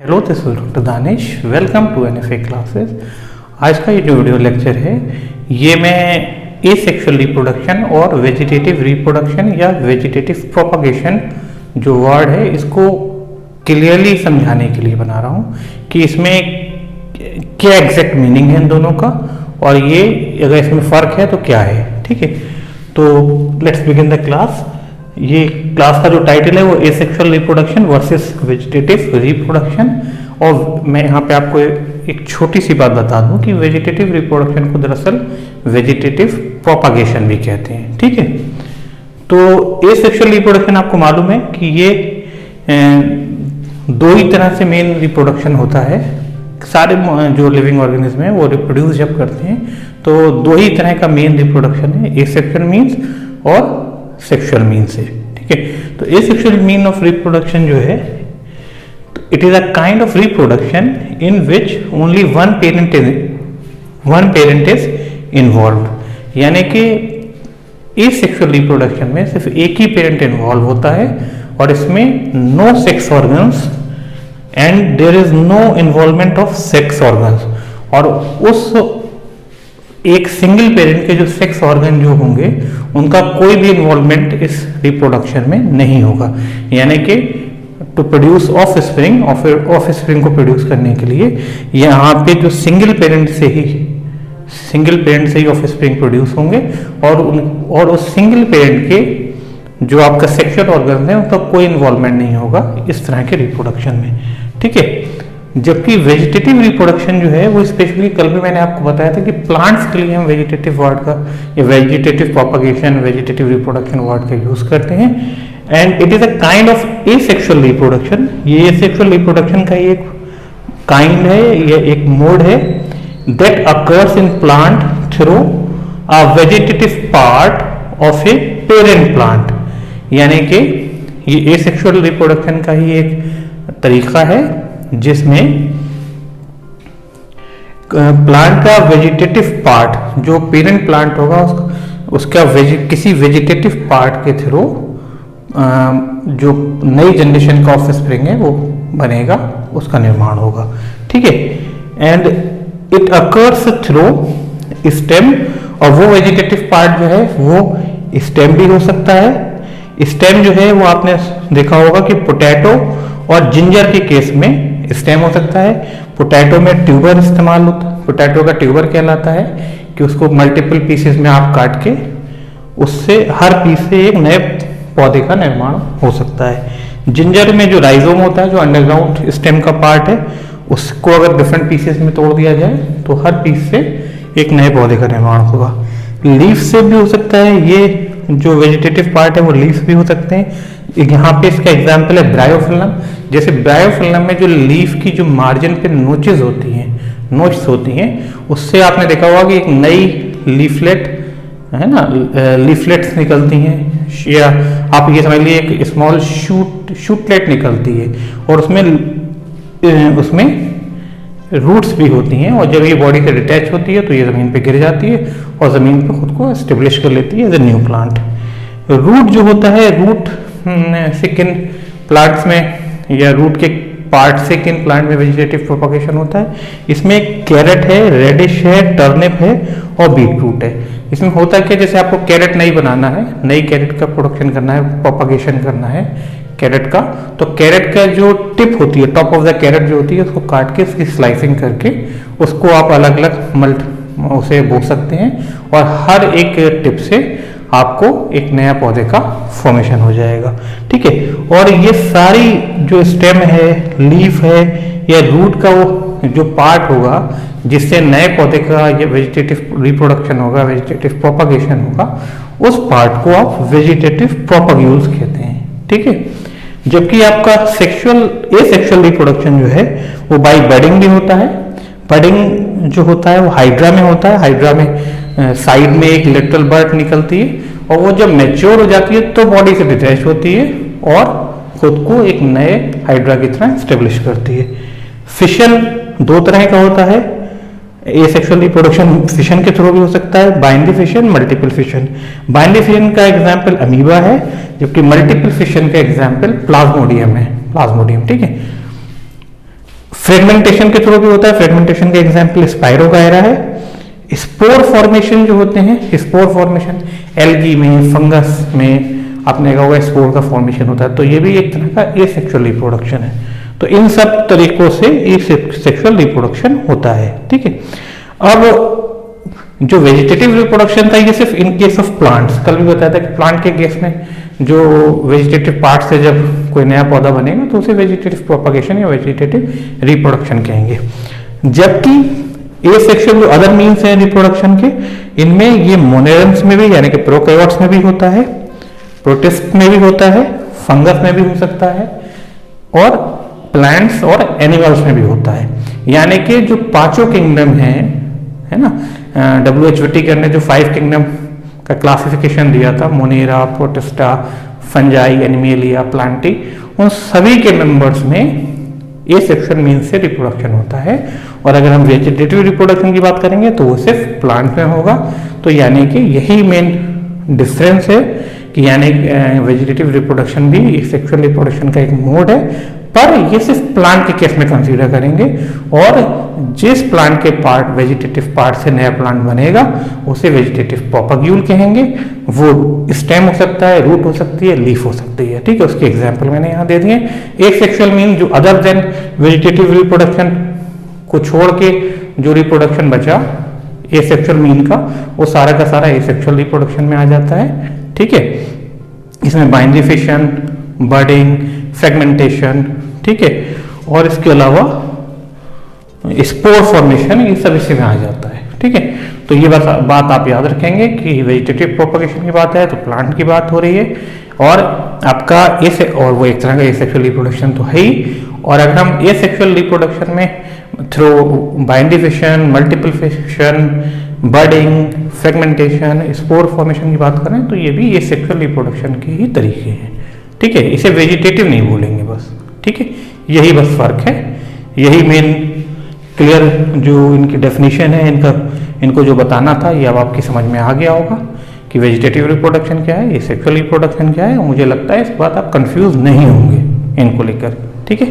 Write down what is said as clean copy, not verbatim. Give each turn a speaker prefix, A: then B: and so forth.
A: Hello, this is doctor Danish. Welcome to NFA classes. आज का ये जो वीडियो लेक्चर है ये मैं एसेक्सुअल रिप्रोडक्शन और वेजिटेटिव रिप्रोडक्शन या वेजिटेटिव प्रोपगेशन जो वर्ड है इसको क्लियरली समझाने के लिए बना रहा हूँ कि इसमें क्या एग्जैक्ट मीनिंग है इन दोनों का और ये अगर इसमें फ़र्क है तो क्या है। ठीक है, तो लेट्स बिगिन द क्लास। ये क्लास का जो टाइटल है वो asexual reproduction versus vegetative reproduction. और मैं यहाँ पे आपको एक छोटी सी बात बता दूं कि वेजिटेटिव रिप्रोडक्शन को दरअसल वेजिटेटिव प्रोपगेशन भी कहते हैं। ठीक है, तो एसेक्सुअल रिप्रोडक्शन आपको मालूम है कि ये दो ही तरह से मेन रिप्रोडक्शन होता है। सारे जो लिविंग ऑर्गेनिज्म है वो रिप्रोड्यूस जब करते हैं तो दो ही तरह का मेन रिप्रोडक्शन है, एसेक्सुअल मीन्स और सेक्सुअल मीन से। ठीक है, तो एसेक्सुअल मीन ऑफ रिप्रोडक्शन जो है it is a kind of reproduction in which only one parent is involved. यानी कि एसेक्सुअल रिप्रोडक्शन में सिर्फ एक ही पेरेंट इन्वॉल्व होता है और इसमें no sex organs and there is no involvement of sex organs. और उस एक सिंगल पेरेंट के जो सेक्स ऑर्गन जो होंगे उनका कोई भी इन्वॉल्वमेंट इस रिप्रोडक्शन में नहीं होगा। यानी कि टू प्रोड्यूस ऑफ स्प्रिंग को प्रोड्यूस करने के लिए यहाँ पे जो सिंगल पेरेंट से ही ऑफ स्प्रिंग प्रोड्यूस होंगे और उस सिंगल पेरेंट के जो आपका सेक्सुअल ऑर्गन है उनका कोई इन्वॉल्वमेंट नहीं होगा इस तरह के रिप्रोडक्शन में। ठीक है, जबकि वेजिटेटिव रिप्रोडक्शन जो है वो स्पेशली कल भी मैंने आपको बताया था कि प्लांट्स के लिए हम वेजिटेटिव वर्ड का या vegetative propagation vegetative reproduction word का यूज करते हैं। And it is a kind of asexual reproduction. ये एसेक्सुअल रिप्रोडक्शन का एक काइंड है या एक मोड है that occurs in plant through a vegetative part of a parent plant. यानी कि ये एसेक्सुअल रिप्रोडक्शन का ही एक तरीका है जिसमें प्लांट का वेजिटेटिव पार्ट जो पेरेंट प्लांट होगा उसका किसी वेजिटेटिव पार्ट के थ्रू जो नई जनरेशन का ऑफ स्प्रिंग है वो बनेगा, उसका निर्माण होगा। ठीक है, and it occurs through stem. और वो वेजिटेटिव पार्ट जो है वो स्टेम भी हो सकता है। स्टेम जो है वो आपने देखा होगा कि पोटैटो और जिंजर के केस में स्टेम हो सकता है। पोटैटो में ट्यूबर इस्तेमाल होता है, पोटैटो का ट्यूबर कहलाता है कि उसको मल्टीपल पीसेस में आप काट के उससे हर पीस से एक नए पौधे का निर्माण हो सकता है। जिंजर में जो राइजोम होता है जो अंडरग्राउंड स्टेम का पार्ट है उसको अगर डिफरेंट पीसेस में तोड़ दिया जाए तो हर पीस से एक नए पौधे का निर्माण होगा। लीफ से भी हो सकता है, ये जो वेजिटेटिव पार्ट है वो लीफ भी हो सकते हैं। यहाँ पे इसका एग्जाम्पल है ब्रायोफिल्लम। जैसे ब्रायोफिल्लम में जो लीफ की जो मार्जिन पे नोचेस होती हैं उससे आपने देखा होगा कि एक नई लीफलेट है ना, लीफलेट्स निकलती हैं या आप ये समझ लीजिए एक स्मॉल शूटलेट निकलती है और उसमें रूट्स भी होती हैं और जब ये बॉडी से डिटैच होती है तो ये ज़मीन पे गिर जाती है और ज़मीन पे खुद को एस्टेब्लिश कर लेती है as a new plant. Root जो होता है, रूट से किन प्लांट्स में या रूट के पार्ट से किन प्लांट में वेजिटेटिव प्रोपगेशन होता है। इसमें कैरेट है, रेडिश है, टर्निप है और बीट रूट है। इसमें होता है कि जैसे आपको कैरेट नहीं बनाना है, नई कैरेट का प्रोडक्शन करना है, प्रोपगेशन करना है कैरेट का, तो कैरेट का जो टिप होती है, टॉप ऑफ द कैरेट जो होती है उसको काट के उसकी स्लाइसिंग करके उसको आप अलग अलग उसे बो सकते हैं और हर एक टिप से आपको एक नया पौधे का फॉर्मेशन हो जाएगा। ठीक है, और ये सारी जो स्टेम है, लीफ है या रूट का वो जो पार्ट होगा जिससे नए पौधे का ये वेजिटेटिव रिप्रोडक्शन होगा, वेजिटेटिव प्रोपगेशन होगा, उस पार्ट को आप वेजिटेटिव प्रोपग्यूल्स कहते हैं। ठीक है, जबकि आपका एसेक्सुअल रिप्रोडक्शन जो है वो बाय बडिंग भी होता है। बडिंग जो होता है वो हाइड्रा में होता है। हाइड्रा में साइड में एक लिटल बर्ड निकलती है और वो जब मैच्योर हो जाती है तो बॉडी से डिटैच होती है और खुद को एक नए हाइड्रा की तरह स्टेब्लिश करती है। फिशन दो तरह का होता है। एसेक्सुअल रिप्रोडक्शन फिशन के थ्रू भी हो सकता है, binary fission, multiple fission. Binary fission का एग्जाम्पल अमीबा है जबकि मल्टीपल फिशन का एग्जाम्पल प्लाज्मोडियम है। प्लाज्मोडियम, ठीक है। फ्रेगमेंटेशन के थ्रू भी होता है। फ्रेगमेंटेशन का एग्जाम्पल स्पाइरोगायरा है। स्पोर फॉर्मेशन जो होते हैं, स्पोर फॉर्मेशन एल्गी में, फंगस में आपने देखा होगा स्पोर का फॉर्मेशन होता है, तो ये भी एक तरह का एसेक्सुअल रिप्रोडक्शन है। तो इन सब तरीकों से एसेक्सुअल रिप्रोडक्शन होता है, ठीक है। अब जो वेजिटेटिव रिप्रोडक्शन था ये सिर्फ इन केस ऑफ प्लांट्स, कल भी बताया था कि प्लांट के केस में जो वेजिटेटिव पार्ट से जब कोई नया पौधा बनेगा तो उसे वेजिटेटिव प्रोपगेशन या वेजिटेटिव रिप्रोडक्शन कहेंगे। जबकि एसेक्सुअल जो अदर मीन्स हैं रिप्रोडक्शन के, इनमें ये मोनेरम्स में भी यानी कि प्रोकैरियोट्स में भी होता है, प्रोटिस्ट में भी होता है, फंगस में भी हो सकता है, और प्लांट्स और एनिमल्स में भी होता है। यानी कि जो पांचों किंगडम हैं, है ना, WHO WHT ने जो 5 किंगडम का क्लासिफिकेशन दिया था, Monera, protista, fungi, animalia, Plantae, उन सभी के मेंबर्स में एसेक्सुअल मीन्स से रिप्रोडक्शन होता है। और अगर हम वेजिटेटिव रिप्रोडक्शन की बात करेंगे तो वो सिर्फ प्लांट में होगा। तो यानी कि यही मेन डिफरेंस है कि यानी वेजिटेटिव रिप्रोडक्शन भी एसेक्सुअल रिप्रोडक्शन का एक मोड है, पर ये सिर्फ प्लांट के केस में कंसीडर करेंगे। और जिस प्लांट के पार्ट वेजिटेटिव पार्ट से नया प्लांट बनेगा उसे वेजिटेटिव प्रोपग्यूल कहेंगे। वो स्टेम हो सकता है, रूट हो सकती है, लीफ हो सकती है, ठीक है। उसके एग्जाम्पल मैंने यहाँ दे दिए। एसेक्सुअल मीन जो अदर देन वेजिटेटिव रिप्रोडक्शन को छोड़ के जो रिप्रोडक्शन बचा एसेक्सुअल मीन का, वो सारा का सारा एसेक्सुअल रिप्रोडक्शन में आ जाता है, ठीक है। इसमें बाइनरी फिशन, बर्डिंग, फ्रेगमेंटेशन, ठीक है, और इसके अलावा स्पोर फॉर्मेशन, ये सब इसी में आ जाता है, ठीक है। तो ये बात आप याद रखेंगे कि वेजिटेटिव प्रोपगेशन की बात है तो प्लांट की बात हो रही है, और आपका और वो एक तरह का एसेक्सुअल रिप्रोडक्शन तो है ही। और अगर हम एसेक्सुअल रिप्रोडक्शन में through binary fission, multiple fission, budding, fragmentation, spore formation की बात करें तो ये भी एसेक्सुअल रिप्रोडक्शन के ही तरीके हैं, ठीक है। इसे वेजिटेटिव नहीं बोलेंगे बस, ठीक है। यही बस फर्क है, यही मेन क्लियर जो इनकी डेफिनेशन है, इनको जो बताना था ये अब आपकी समझ में आ गया होगा कि वेजिटेटिव रिप्रोडक्शन क्या है, एसेक्सुअल रिप्रोडक्शन क्या है। और मुझे लगता है इस बात आप कंफ्यूज नहीं होंगे इनको लेकर, ठीक है।